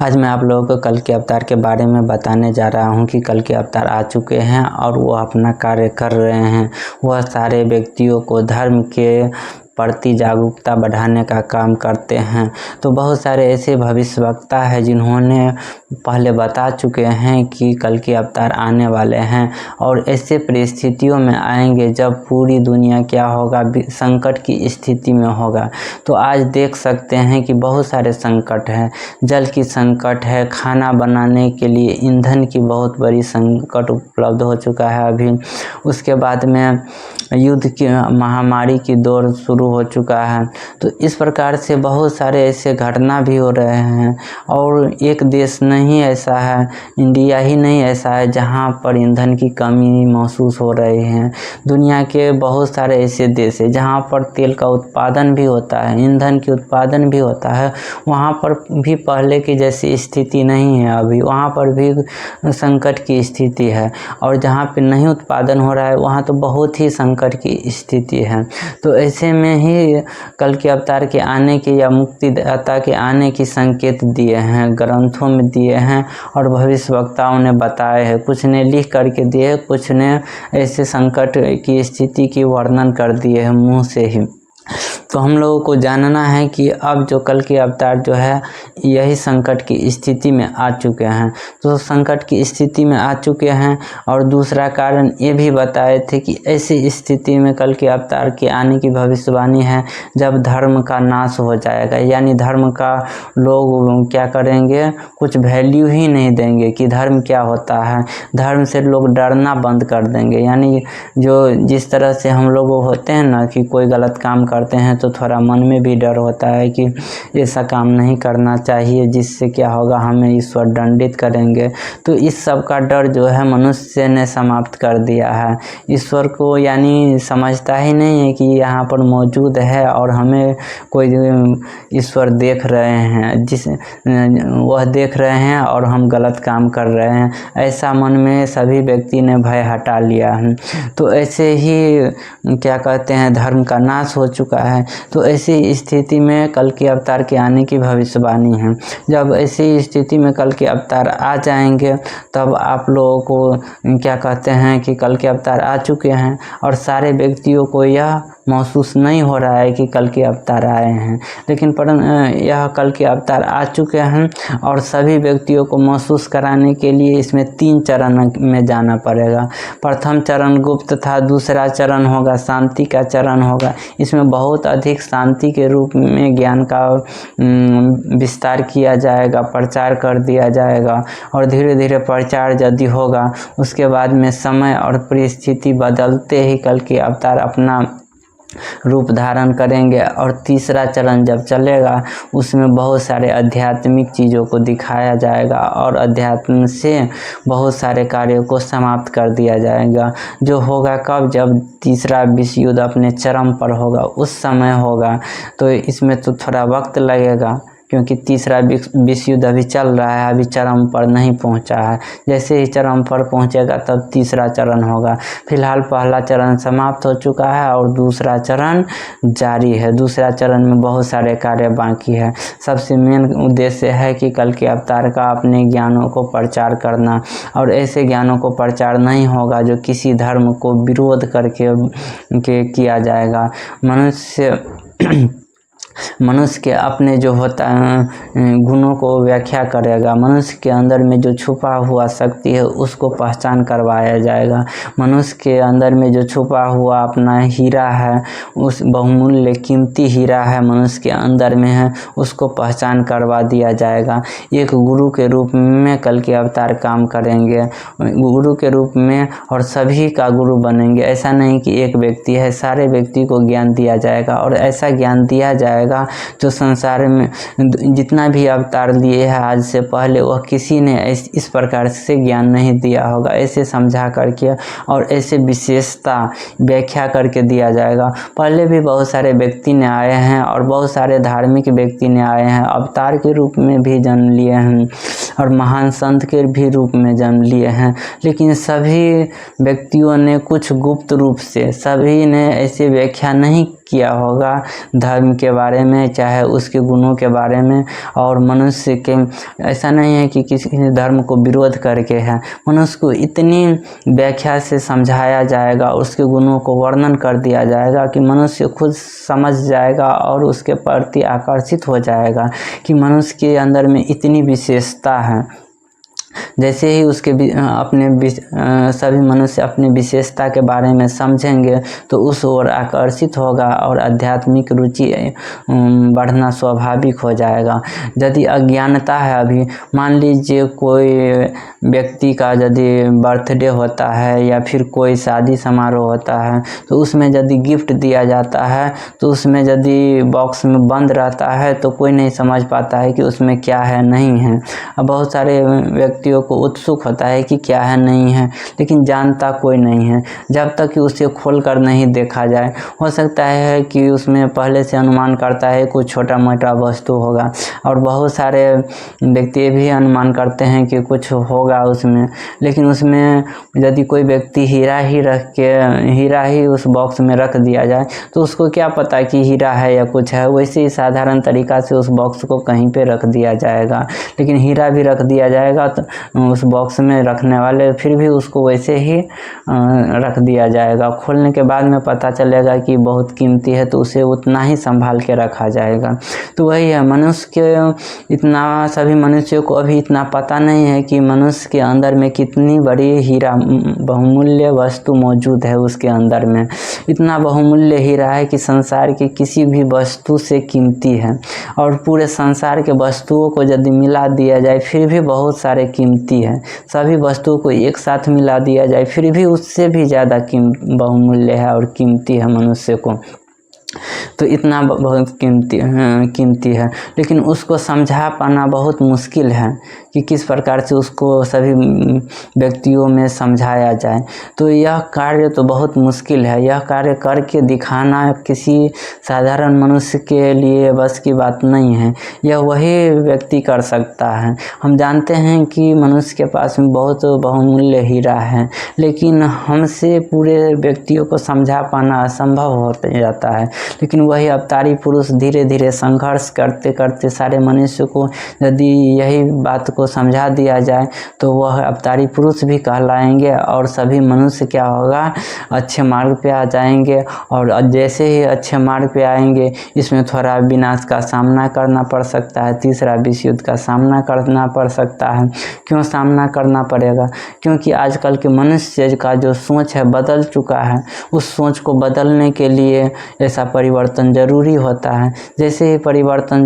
आज मैं आप लोगों को कल के अवतार के बारे में बताने जा रहा हूं कि कल के अवतार आ चुके हैं और वो अपना कार्य कर रहे हैं। वह सारे व्यक्तियों को धर्म के प्रति जागरूकता बढ़ाने का काम करते हैं। तो बहुत सारे ऐसे भविष्यवक्ता हैं जिन्होंने पहले बता चुके हैं कि कल के अवतार आने वाले हैं और ऐसे परिस्थितियों में आएंगे जब पूरी दुनिया क्या होगा, संकट की स्थिति में होगा। तो आज देख सकते हैं कि बहुत सारे संकट हैं। जल की संकट है, खाना बनाने के लिए ईंधन की बहुत बड़ी संकट उपलब्ध हो चुका है अभी। उसके बाद में युद्ध की महामारी की दौर शुरू हो चुका है। तो इस प्रकार से बहुत सारे ऐसे घटना भी हो रहे हैं और एक देश नहीं ऐसा है, इंडिया ही नहीं ऐसा है जहां पर ईंधन की कमी महसूस हो रही है। दुनिया के बहुत सारे ऐसे देश हैं जहां पर तेल का उत्पादन भी होता है, ईंधन की उत्पादन भी होता है। वहां पर भी पहले की जैसी स्थिति नहीं है, अभी वहां पर भी संकट की स्थिति है और जहां पे नहीं उत्पादन हो रहा है वहां तो बहुत ही संकट की स्थिति है। तो ऐसे में ही कल के अवतार के आने के या मुक्तिदाता के आने की संकेत दिए हैं, ग्रंथों में दिए हैं और भविष्यवक्ताओं ने बताए हैं। कुछ ने लिख करके दिए, कुछ ने ऐसे संकट की स्थिति की वर्णन कर दिए हैं मुंह से ही। तो हम लोगों को जानना है कि अब जो कल के अवतार जो है यही संकट की स्थिति में आ चुके हैं। तो संकट की स्थिति में आ चुके हैं और दूसरा कारण ये भी बताए थे कि ऐसी स्थिति में कल के अवतार के आने की भविष्यवाणी है जब धर्म का नाश हो जाएगा, यानी धर्म का लोग क्या करेंगे, कुछ वैल्यू ही नहीं देंगे कि धर्म क्या होता है। धर्म से लोग डरना बंद कर देंगे, यानी जो जिस तरह से हम लोग होते हैं ना कि कोई गलत काम करते हैं तो थोड़ा मन में भी डर होता है कि ऐसा काम नहीं करना चाहिए जिससे क्या होगा, हमें ईश्वर दंडित करेंगे। तो इस सब का डर जो है मनुष्य ने समाप्त कर दिया है। ईश्वर को यानी समझता ही नहीं है कि यहाँ पर मौजूद है और हमें कोई ईश्वर देख रहे हैं, वह देख रहे हैं और हम गलत काम कर रहे हैं, ऐसा मन में सभी व्यक्ति ने भय हटा लिया है। तो ऐसे ही क्या कहते हैं, धर्म का नाश हो चुका है। तो ऐसी स्थिति में कल के अवतार के आने की भविष्यवाणी है। जब ऐसी स्थिति में कल के अवतार आ जाएंगे तब आप लोगों को क्या कहते हैं कि कल के अवतार आ चुके हैं और सारे व्यक्तियों को यह महसूस नहीं हो रहा है कि कल के अवतार आए हैं, लेकिन यह कल के अवतार आ चुके हैं और सभी व्यक्तियों को महसूस कराने के लिए इसमें 3 चरण में जाना पड़ेगा। प्रथम चरण गुप्त था, दूसरा चरण होगा शांति का चरण होगा। इसमें बहुत अधिक शांति के रूप में ज्ञान का विस्तार किया जाएगा, प्रचार कर दिया जाएगा और धीरे धीरे प्रचार यदि होगा उसके बाद में समय और परिस्थिति बदलते ही कल के अवतार अपना रूप धारण करेंगे। और तीसरा चरण जब चलेगा उसमें बहुत सारे आध्यात्मिक चीज़ों को दिखाया जाएगा और अध्यात्म से बहुत सारे कार्यों को समाप्त कर दिया जाएगा। जो होगा कब, जब तीसरा विश्व युद्ध अपने चरम पर होगा, उस समय होगा। तो इसमें तो थोड़ा वक्त लगेगा क्योंकि तीसरा विश्व युद्ध अभी चल रहा है, अभी चरम पर नहीं पहुंचा है। जैसे ही चरम पर पहुंचेगा तब तीसरा चरण होगा। फिलहाल पहला चरण समाप्त हो चुका है और दूसरा चरण जारी है। दूसरा चरण में बहुत सारे कार्य बाकी है। सबसे मेन उद्देश्य है कि कल के अवतार का अपने ज्ञानों को प्रचार करना, और ऐसे ज्ञानों को प्रचार नहीं होगा जो किसी धर्म को विरोध करके किया जाएगा। मनुष्य के अपने जो होता है गुणों को व्याख्या करेगा। मनुष्य के अंदर में जो छुपा हुआ शक्ति है उसको पहचान करवाया जाएगा। मनुष्य के अंदर में जो छुपा हुआ अपना हीरा है, उस बहुमूल्य कीमती हीरा है मनुष्य के अंदर में है, उसको पहचान करवा दिया जाएगा। एक गुरु के रूप में कल के अवतार काम करेंगे, गुरु के रूप में, और सभी का गुरु बनेंगे। ऐसा नहीं कि एक व्यक्ति है, सारे व्यक्ति को ज्ञान दिया जाएगा और ऐसा ज्ञान दिया जाएगा जो संसार में जितना भी अवतार लिए है आज से पहले, वह किसी ने इस प्रकार से ज्ञान नहीं दिया होगा। ऐसे समझा करके और ऐसे विशेषता व्याख्या करके दिया जाएगा। पहले भी बहुत सारे व्यक्ति ने आए हैं और बहुत सारे धार्मिक व्यक्ति ने आए हैं, अवतार के रूप में भी जन्म लिए हैं और महान संत के भी रूप में जन्म लिए हैं, लेकिन सभी व्यक्तियों ने कुछ गुप्त रूप से, सभी ने ऐसे व्याख्या नहीं किया होगा धर्म के बारे में, चाहे उसके गुणों के बारे में। और मनुष्य के ऐसा नहीं है कि किसी धर्म को विरोध करके है, मनुष्य को इतनी व्याख्या से समझाया जाएगा, उसके गुणों को वर्णन कर दिया जाएगा कि मनुष्य खुद समझ जाएगा और उसके प्रति आकर्षित हो जाएगा कि मनुष्य के अंदर में इतनी विशेषता है। जैसे ही उसके सभी मनुष्य अपनी विशेषता के बारे में समझेंगे तो उस ओर आकर्षित होगा और आध्यात्मिक रुचि बढ़ना स्वाभाविक हो जाएगा। यदि अज्ञानता है, अभी मान लीजिए कोई व्यक्ति का यदि बर्थडे होता है या फिर कोई शादी समारोह होता है तो उसमें यदि गिफ्ट दिया जाता है तो उसमें यदि बॉक्स में बंद रहता है तो कोई नहीं समझ पाता है कि उसमें क्या है नहीं है। अब बहुत सारे व्यक्तियों को उत्सुक होता है कि क्या है नहीं है, लेकिन जानता कोई नहीं है जब तक कि उसे खोल कर नहीं देखा जाए। हो सकता है कि उसमें पहले से अनुमान करता है कुछ छोटा मोटा वस्तु होगा, और बहुत सारे व्यक्ति भी अनुमान करते हैं कि कुछ होगा उसमें, लेकिन उसमें यदि कोई व्यक्ति हीरा ही उस बॉक्स में रख दिया जाए तो उसको क्या पता कि हीरा है या कुछ है। वैसे ही साधारण तरीका से उस बॉक्स को कहीं पे रख दिया जाएगा, लेकिन हीरा भी रख दिया जाएगा तो उस बॉक्स में रखने वाले फिर भी उसको वैसे ही रख दिया जाएगा। खोलने के बाद में पता चलेगा कि बहुत कीमती है तो उसे उतना ही संभाल के रखा जाएगा। तो वही है, मनुष्य के सभी मनुष्यों को अभी इतना पता नहीं है कि मनुष्य के अंदर में कितनी बड़ी हीरा बहुमूल्य वस्तु मौजूद है। उसके अंदर में इतना बहुमूल्य हीरा है कि संसार की किसी भी वस्तु से कीमती है, और पूरे संसार के वस्तुओं को यदि मिला दिया जाए फिर भी बहुत सारे कीमती है। सभी वस्तुओं को एक साथ मिला दिया जाए फिर भी उससे भी ज़्यादा बहुमूल्य है और कीमती है मनुष्य को। तो इतना बहुत कीमती है, लेकिन उसको समझा पाना बहुत मुश्किल है कि किस प्रकार से उसको सभी व्यक्तियों में समझाया जाए। तो यह कार्य तो बहुत मुश्किल है, यह कार्य करके दिखाना किसी साधारण मनुष्य के लिए बस की बात नहीं है, यह वही व्यक्ति कर सकता है। हम जानते हैं कि मनुष्य के पास में बहुत बहुमूल्य हीरा है, लेकिन हमसे पूरे व्यक्तियों को समझा पाना असंभव हो जाता है। लेकिन वही अवतारी पुरुष धीरे धीरे संघर्ष करते करते सारे मनुष्य को यदि यही बात को समझा दिया जाए तो वह अवतारी पुरुष भी कहलाएंगे और सभी मनुष्य क्या होगा, अच्छे मार्ग पे आ जाएंगे। और जैसे ही अच्छे मार्ग पे आएंगे इसमें थोड़ा विनाश का सामना करना पड़ सकता है, तीसरा विश्व युद्ध का सामना करना पड़ सकता है। क्यों सामना करना पड़ेगा? क्योंकि आजकल के मनुष्य का जो सोच है बदल चुका है। उस सोच को बदलने के लिए ऐसा परिवर्तन जरूरी होता है। जैसे ही परिवर्तन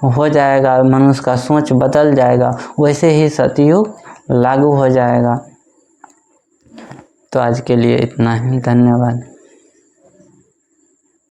हो जाएगा, मनुष्य का सोच बदल जाएगा, वैसे ही सतयुग लागू हो जाएगा। तो आज के लिए इतना ही, धन्यवाद।